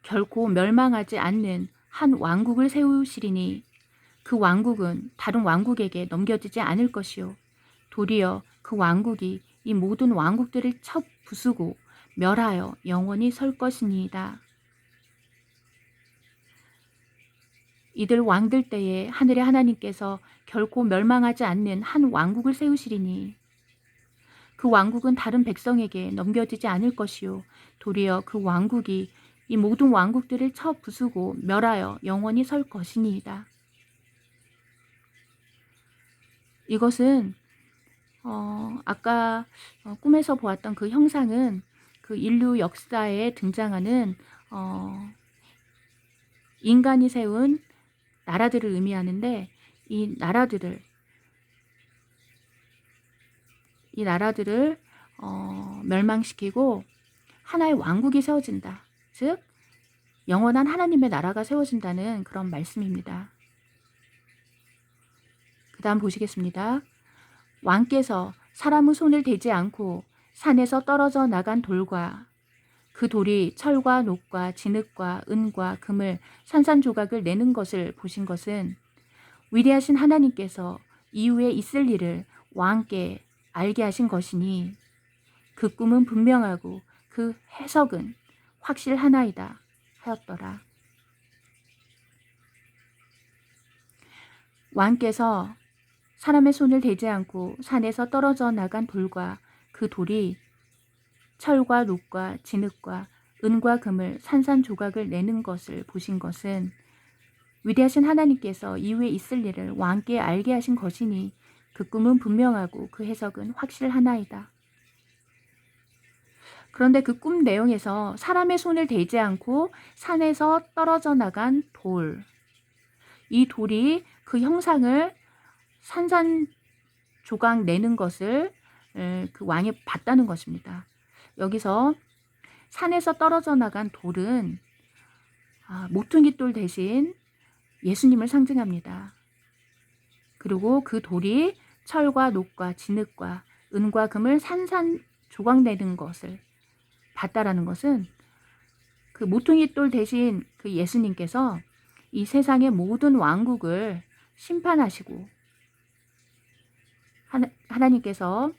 Speaker 1: 결코 멸망하지 않는 한 왕국을 세우시리니 그 왕국은 다른 왕국에게 넘겨지지 않을 것이요 도리어 그 왕국이 이 모든 왕국들을 쳐 부수고 멸하여 영원히 설 것이니이다. 이들 왕들 때에 하늘의 하나님께서 결코 멸망하지 않는 한 왕국을 세우시리니 그 왕국은 다른 백성에게 넘겨지지 않을 것이요 도리어 그 왕국이 이 모든 왕국들을 쳐 부수고 멸하여 영원히 설 것이니이다. 이것은 아까 꿈에서 보았던 그 형상은 그 인류 역사에 등장하는 인간이 세운 나라들을 의미하는데 이 나라들을 멸망시키고 하나의 왕국이 세워진다. 즉 영원한 하나님의 나라가 세워진다는 그런 말씀입니다. 그 다음 보시겠습니다. 왕께서 사람의 손을 대지 않고 산에서 떨어져 나간 돌과 그 돌이 철과 녹과 진흙과 은과 금을 산산조각을 내는 것을 보신 것은 위대하신 하나님께서 이후에 있을 일을 왕께 알게 하신 것이니 그 꿈은 분명하고 그 해석은 확실하나이다 하였더라. 왕께서 사람의 손을 대지 않고 산에서 떨어져 나간 돌과 그 돌이 철과 녹과 진흙과 은과 금을 산산조각을 내는 것을 보신 것은 위대하신 하나님께서 이후에 있을 일을 왕께 알게 하신 것이니 그 꿈은 분명하고 그 해석은 확실하나이다. 그런데 그 꿈 내용에서 사람의 손을 대지 않고 산에서 떨어져 나간 돌, 이 돌이 그 형상을 산산조각 내는 것을 그 왕이 봤다는 것입니다. 여기서 산에서 떨어져 나간 돌은 모퉁이 돌 대신 예수님을 상징합니다. 그리고 그 돌이 철과 녹과 진흙과 은과 금을 산산조각 내는 것을 봤다라는 것은 그 모퉁이 돌 대신 그 예수님께서 이 세상의 모든 왕국을 심판하시고 하나님께서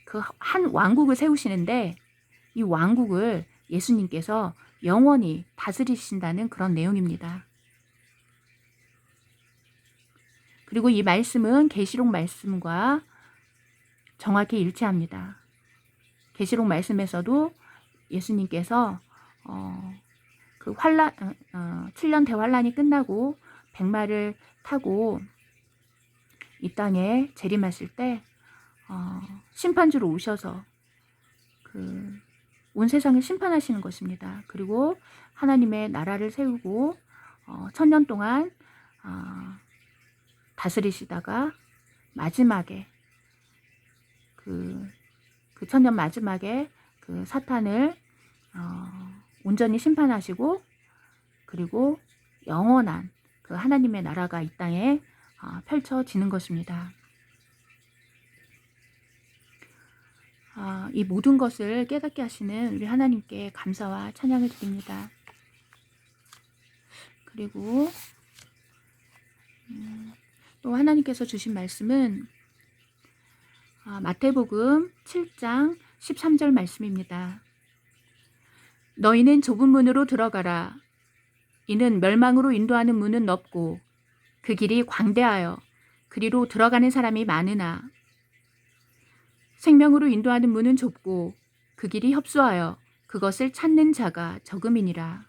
Speaker 1: 그 한 왕국을 세우시는데 이 왕국을 예수님께서 영원히 다스리신다는 그런 내용입니다. 그리고 이 말씀은 계시록 말씀과 정확히 일치합니다. 계시록 말씀에서도 예수님께서 그 환란 7년 대환란이 끝나고 백마를 타고 이 땅에 재림하실 때 심판주로 오셔서 그 온 세상을 심판하시는 것입니다. 그리고 하나님의 나라를 세우고 1000년 동안 다스리시다가 마지막에 그 그 천년 마지막에 그 사탄을 온전히 심판하시고, 그리고 영원한 그 하나님의 나라가 이 땅에 펼쳐지는 것입니다. 이 모든 것을 깨닫게 하시는 우리 하나님께 감사와 찬양을 드립니다. 그리고 또 하나님께서 주신 말씀은 마태복음 7장 13절 말씀입니다. 너희는 좁은 문으로 들어가라. 이는 멸망으로 인도하는 문은 넓고 그 길이 광대하여 그리로 들어가는 사람이 많으나 생명으로 인도하는 문은 좁고 그 길이 협소하여 그것을 찾는 자가 적음이니라.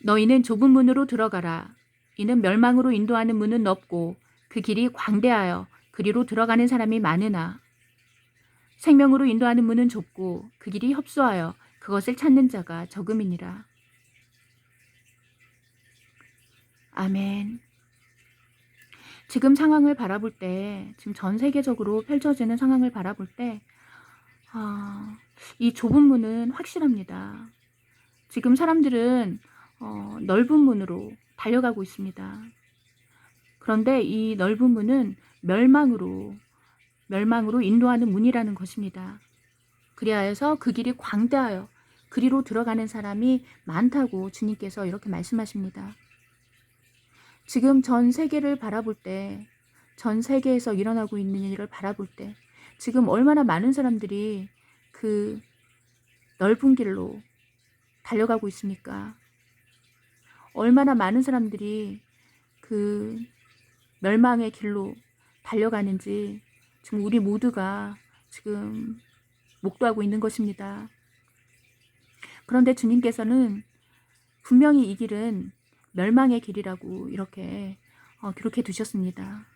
Speaker 1: 너희는 좁은 문으로 들어가라. 이는 멸망으로 인도하는 문은 넓고 그 길이 광대하여 그리로 들어가는 사람이 많으나 생명으로 인도하는 문은 좁고 그 길이 협소하여 그것을 찾는 자가 적음이니라. 아멘. 지금 상황을 바라볼 때, 지금 전 세계적으로 펼쳐지는 상황을 바라볼 때, 이 좁은 문은 확실합니다. 지금 사람들은 넓은 문으로 달려가고 있습니다. 그런데 이 넓은 문은 멸망으로 인도하는 문이라는 것입니다. 그리하여서 그 길이 광대하여 그리로 들어가는 사람이 많다고 주님께서 이렇게 말씀하십니다. 지금 전 세계를 바라볼 때, 전 세계에서 일어나고 있는 일을 바라볼 때 지금 얼마나 많은 사람들이 그 넓은 길로 달려가고 있습니까? 얼마나 많은 사람들이 그 멸망의 길로 달려가는지 지금 우리 모두가 지금 목도하고 있는 것입니다. 그런데 주님께서는 분명히 이 길은 멸망의 길이라고 이렇게 기록해 두셨습니다.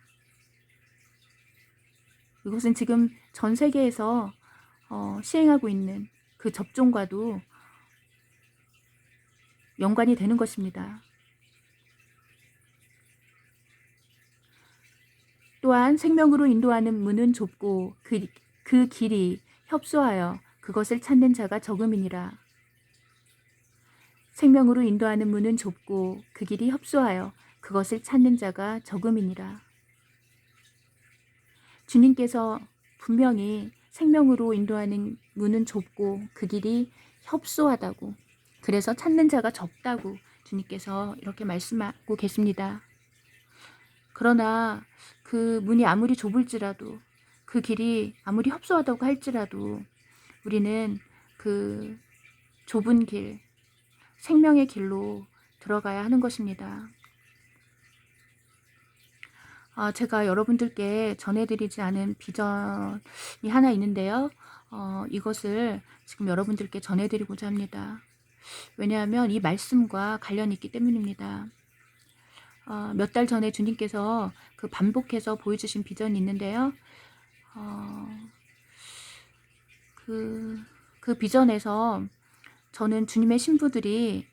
Speaker 1: 이것은 지금 전 세계에서 시행하고 있는 그 접종과도 연관이 되는 것입니다. 또한 생명으로 인도하는 문은 좁고 그 길이 협소하여 그것을 찾는 자가 적음이니라. 생명으로 인도하는 문은 좁고 그 길이 협소하여 그것을 찾는 자가 적음이니라. 주님께서 분명히 생명으로 인도하는 문은 좁고 그 길이 협소하다고, 그래서 찾는 자가 적다고 주님께서 이렇게 말씀하고 계십니다. 그러나 그 문이 아무리 좁을지라도, 그 길이 아무리 협소하다고 할지라도 우리는 그 좁은 길, 생명의 길로 들어가야 하는 것입니다. 제가 여러분들께 전해드리지 않은 비전이 하나 있는데요. 이것을 지금 여러분들께 전해드리고자 합니다. 왜냐하면 이 말씀과 관련이 있기 때문입니다. 몇 달 전에 주님께서 그 반복해서 보여주신 비전이 있는데요. 그 비전에서 저는 주님의 신부들이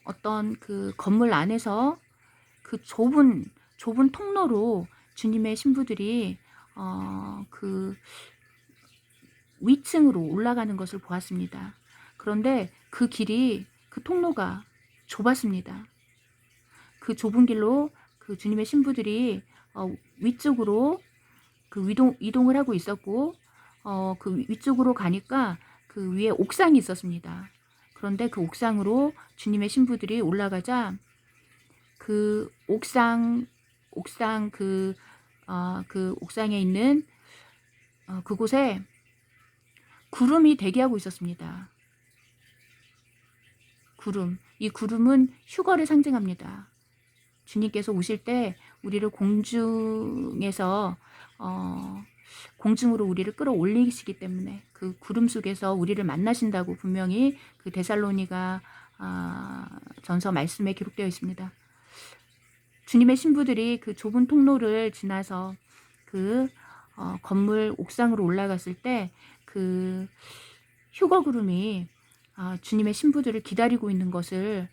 Speaker 1: 어떤 그 건물 안에서 그 좁은 통로로 주님의 신부들이 그 위층으로 올라가는 것을 보았습니다. 그런데 그 길이, 그 통로가 좁았습니다. 그 좁은 길로 그 주님의 신부들이 위쪽으로 그 이동을 하고 있었고, 그 위쪽으로 가니까 그 위에 옥상이 있었습니다. 그런데 그 옥상으로 주님의 신부들이 올라가자 그 옥상 그 옥상에 있는 그곳에 구름이 대기하고 있었습니다. 이 구름은 휴거를 상징합니다. 주님께서 오실 때 우리를 공중에서 공중으로 우리를 끌어올리시기 때문에 그 구름 속에서 우리를 만나신다고 분명히 그 데살로니가 전서 말씀에 기록되어 있습니다. 주님의 신부들이 그 좁은 통로를 지나서 그 건물 옥상으로 올라갔을 때 그 휴거 구름이 주님의 신부들을 기다리고 있는 것을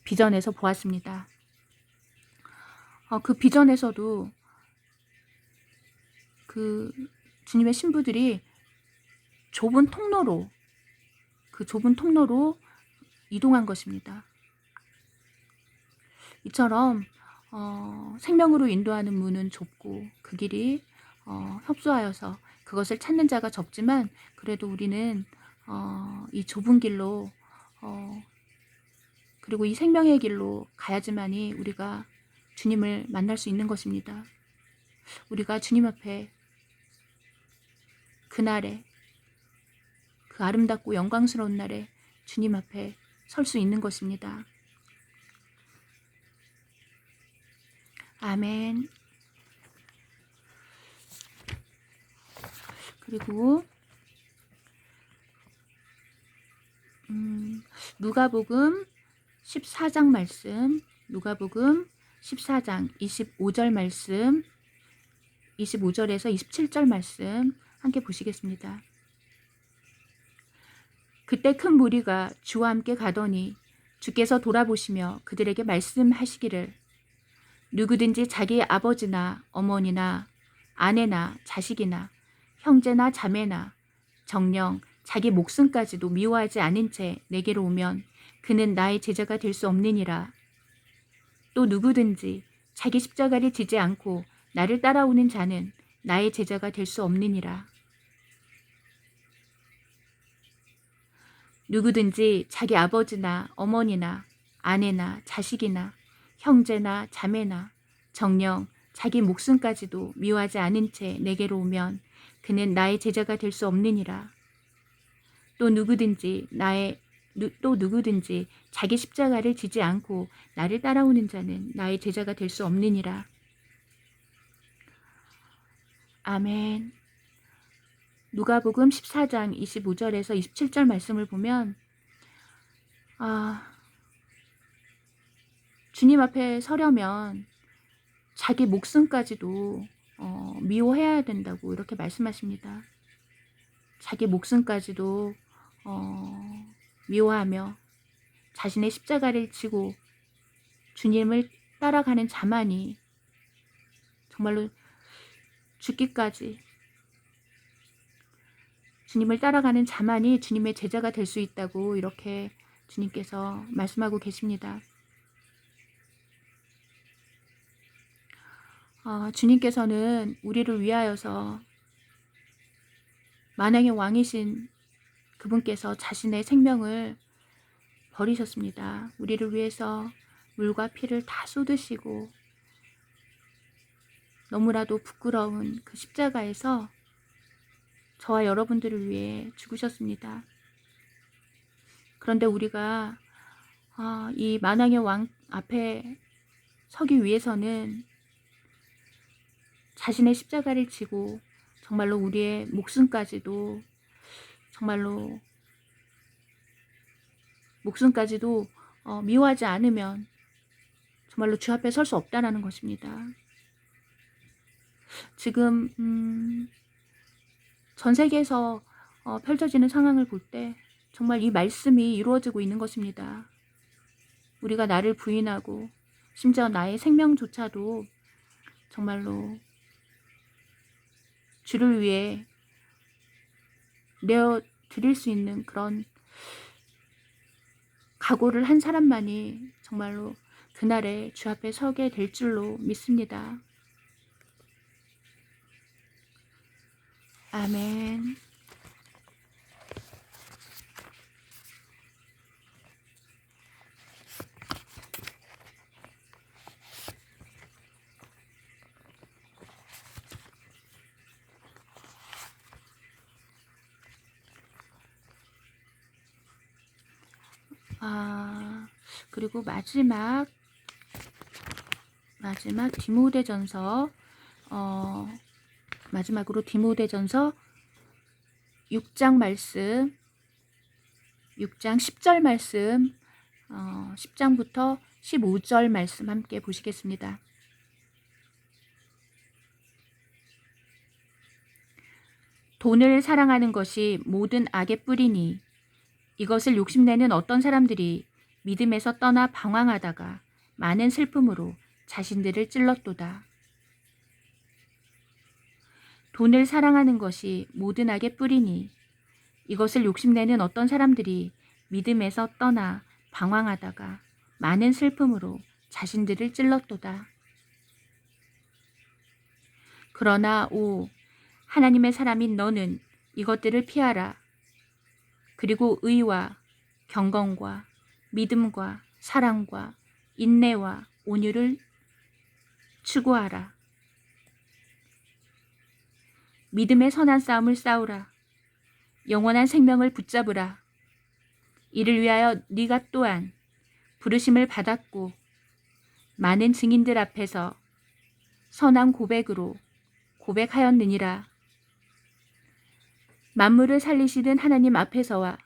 Speaker 1: 비전에서 보았습니다. 그 비전에서도 그 주님의 신부들이 좁은 통로로, 그 좁은 통로로 이동한 것입니다. 이처럼 생명으로 인도하는 문은 좁고 그 길이 협소하여서 그것을 찾는 자가 적지만, 그래도 우리는 이 좁은 길로 그리고 이 생명의 길로 가야지만이 우리가 주님을 만날 수 있는 것입니다. 우리가 주님 앞에 그날에, 그 아름답고 영광스러운 날에 주님 앞에 설 수 있는 것입니다. 아멘. 그리고 누가복음 14장 말씀, 누가복음 14장 25절 말씀, 25절에서 27절 말씀 함께 보시겠습니다. 그때 큰 무리가 주와 함께 가더니 주께서 돌아보시며 그들에게 말씀하시기를, 누구든지 자기 아버지나 어머니나 아내나 자식이나 형제나 자매나 정녕 자기 목숨까지도 미워하지 않은 채 내게로 오면 그는 나의 제자가 될 수 없느니라. 또 누구든지 자기 십자가를 지지 않고 나를 따라오는 자는 나의 제자가 될 수 없느니라. 누구든지 자기 아버지나 어머니나 아내나 자식이나 형제나 자매나 정녕 자기 목숨까지도 미워하지 않은 채 내게로 오면 그는 나의 제자가 될 수 없느니라. 또 누구든지 자기 십자가를 지지 않고 나를 따라오는 자는 나의 제자가 될 수 없느니라. 아멘. 누가복음 14장 25절에서 27절 말씀을 보면 주님 앞에 서려면 자기 목숨까지도 미워해야 된다고 이렇게 말씀하십니다. 자기 목숨까지도 미워하며 자신의 십자가를 지고 주님을 따라가는 자만이 정말로 죽기까지 주님을 따라가는 자만이 주님의 제자가 될 수 있다고 이렇게 주님께서 말씀하고 계십니다. 주님께서는 우리를 위하여서 만왕의 왕이신 그분께서 자신의 생명을 버리셨습니다. 우리를 위해서 물과 피를 다 쏟으시고 너무나도 부끄러운 그 십자가에서 저와 여러분들을 위해 죽으셨습니다. 그런데 우리가 이 만왕의 왕 앞에 서기 위해서는 자신의 십자가를 지고 정말로 우리의 목숨까지도 미워하지 않으면 정말로 주 앞에 설 수 없다라는 것입니다. 지금 전 세계에서 펼쳐지는 상황을 볼 때 정말 이 말씀이 이루어지고 있는 것입니다. 우리가 나를 부인하고 심지어 나의 생명조차도 정말로 주를 위해 내어드릴 수 있는 그런 각오를 한 사람만이 정말로 그날에 주 앞에 서게 될 줄로 믿습니다. 아멘. 그리고 디모데전서 마지막으로 디모데전서 6장 말씀, 6장 10절 말씀, 10장부터 15절 말씀 함께 보시겠습니다. 돈을 사랑하는 것이 모든 악의 뿌리니 이것을 욕심내는 어떤 사람들이 믿음에서 떠나 방황하다가 많은 슬픔으로 자신들을 찔렀도다. 돈을 사랑하는 것이 모든 악의 뿌리니 이것을 욕심내는 어떤 사람들이 믿음에서 떠나 방황하다가 많은 슬픔으로 자신들을 찔렀도다. 그러나 오 하나님의 사람인 너는 이것들을 피하라. 그리고 의와 경건과 믿음과 사랑과 인내와 온유를 추구하라. 믿음의 선한 싸움을 싸우라. 영원한 생명을 붙잡으라. 이를 위하여 네가 또한 부르심을 받았고 많은 증인들 앞에서 선한 고백으로 고백하였느니라. 만물을 살리시던 하나님 앞에서와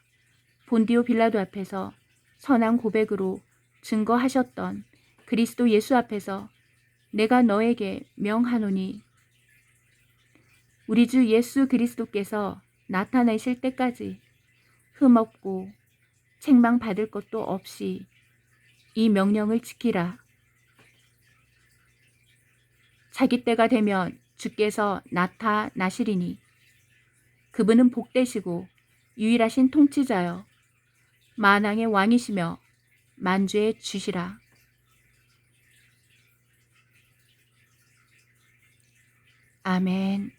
Speaker 1: 본디오 빌라도 앞에서 선한 고백으로 증거하셨던 그리스도 예수 앞에서 내가 너에게 명하노니 우리 주 예수 그리스도께서 나타나실 때까지 흠없고 책망받을 것도 없이 이 명령을 지키라. 자기 때가 되면 주께서 나타나시리니 그분은 복되시고 유일하신 통치자여 만왕의 왕이시며 만주의 주시라. 아멘.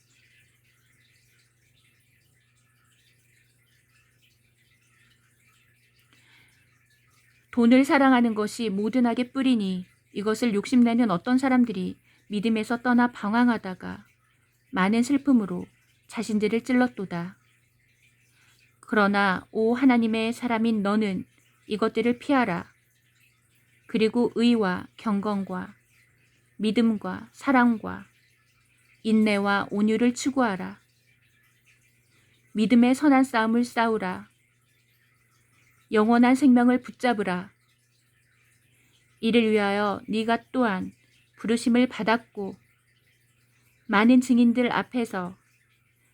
Speaker 1: 돈을 사랑하는 것이 모든 악의 뿌리니 이것을 욕심내는 어떤 사람들이 믿음에서 떠나 방황하다가 많은 슬픔으로 자신들을 찔렀도다. 그러나 오 하나님의 사람인 너는 이것들을 피하라. 그리고 의와 경건과 믿음과 사랑과 인내와 온유를 추구하라. 믿음의 선한 싸움을 싸우라. 영원한 생명을 붙잡으라. 이를 위하여 네가 또한 부르심을 받았고 많은 증인들 앞에서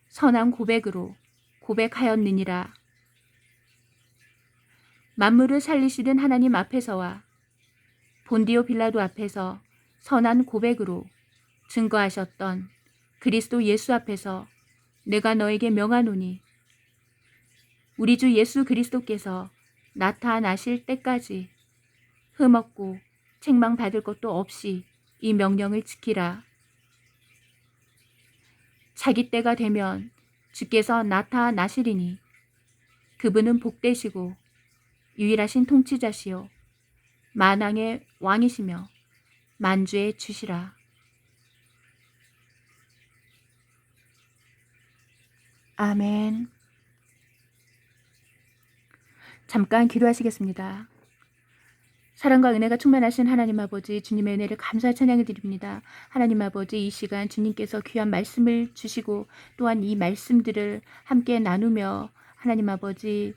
Speaker 1: 선한 고백으로 고백하였느니라. 만물을 살리시던 하나님 앞에서와 본디오 빌라도 앞에서 선한 고백으로 증거하셨던 그리스도 예수 앞에서 내가 너에게 명하노니 우리 주 예수 그리스도께서 나타나실 때까지 흠없고 책망받을 것도 없이 이 명령을 지키라. 자기 때가 되면 주께서 나타나시리니 그분은 복되시고 유일하신 통치자시요 만왕의 왕이시며 만주의 주시라. 아멘. 잠깐 기도하시겠습니다. 사랑과 은혜가 충만하신 하나님 아버지, 주님의 은혜를 감사와 찬양을 드립니다. 하나님 아버지, 이 시간 주님께서 귀한 말씀을 주시고 또한 이 말씀들을 함께 나누며 하나님 아버지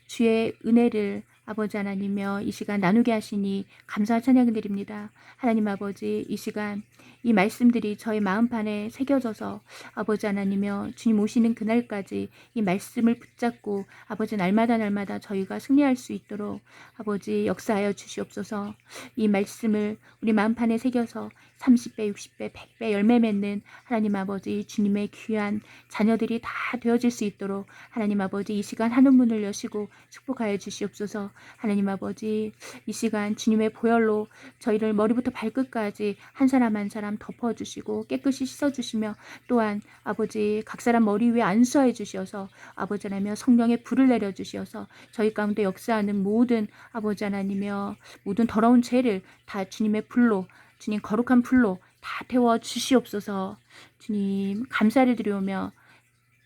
Speaker 1: 주의 은혜를 아버지 하나님이여 이 시간 나누게 하시니 감사와 찬양을 드립니다. 하나님 아버지, 이 시간 이 말씀들이 저의 마음판에 새겨져서 아버지 하나님이여 주님 오시는 그날까지 이 말씀을 붙잡고 아버지 날마다 저희가 승리할 수 있도록 아버지 역사하여 주시옵소서. 이 말씀을 우리 마음판에 새겨서 30배, 60배, 100배 열매 맺는 하나님 아버지 주님의 귀한 자녀들이 다 되어질 수 있도록 하나님 아버지 이 시간 하늘문을 여시고 축복하여 주시옵소서. 하나님 아버지 이 시간 주님의 보혈로 저희를 머리부터 발끝까지 한 사람 한 사람 덮어주시고 깨끗이 씻어주시며 또한 아버지 각 사람 머리 위에 안수하여 주시어서 아버지 하나님여 성령의 불을 내려주시어서 저희 가운데 역사하는 모든 아버지 하나님여 모든 더러운 죄를 다 주님의 불로 주님 거룩한 불로 다 태워 주시옵소서. 주님 감사를 드리오며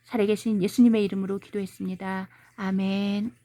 Speaker 1: 살아계신 예수님의 이름으로 기도했습니다. 아멘.